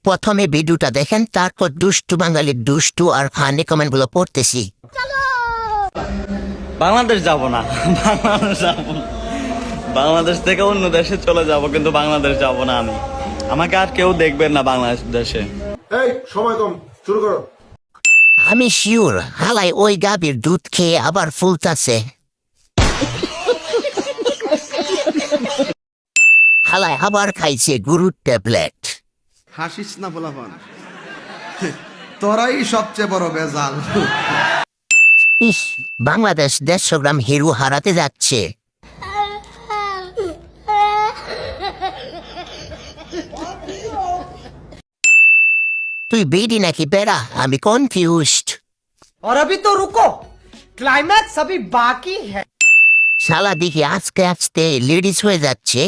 প্রথমে ভিডিওটা দেখেন, তারপর দুষ্টু বাঙালির দুষ্টু আর ফানি কমেন্ট গুলো পড়তেছি। বাংলাদেশ যাব না, বাংলাদেশ যাব না। বাংলাদেশ থেকে অন্য দেশে চলে যাব, কিন্তু বাংলাদেশ যাব না আমি। আমাকে আর কেউ দেখবেন না বাংলাদেশে। এই সময় কম, শুরু করো। আমি শিওর হালাই ওই গাভীর দুধ খেয়ে আবার ফুলতাছে। হালাই আবার খাইছে গরুর ট্যাবলেট। হাসিস না পোলাপান, তোরাই সবচেয়ে বড় বেজাল। ইস, বাংলাদেশ 150 গ্রাম হিরো হারাতে যাচ্ছে। তুই বেডি নাকি বেড়া? আমি কনফিউজড। और अभी तो रुको, क्लाइमैक्स अभी बाकी है। শালা দেখি আজকে আজকে লেডিস হয়ে যাচ্ছে।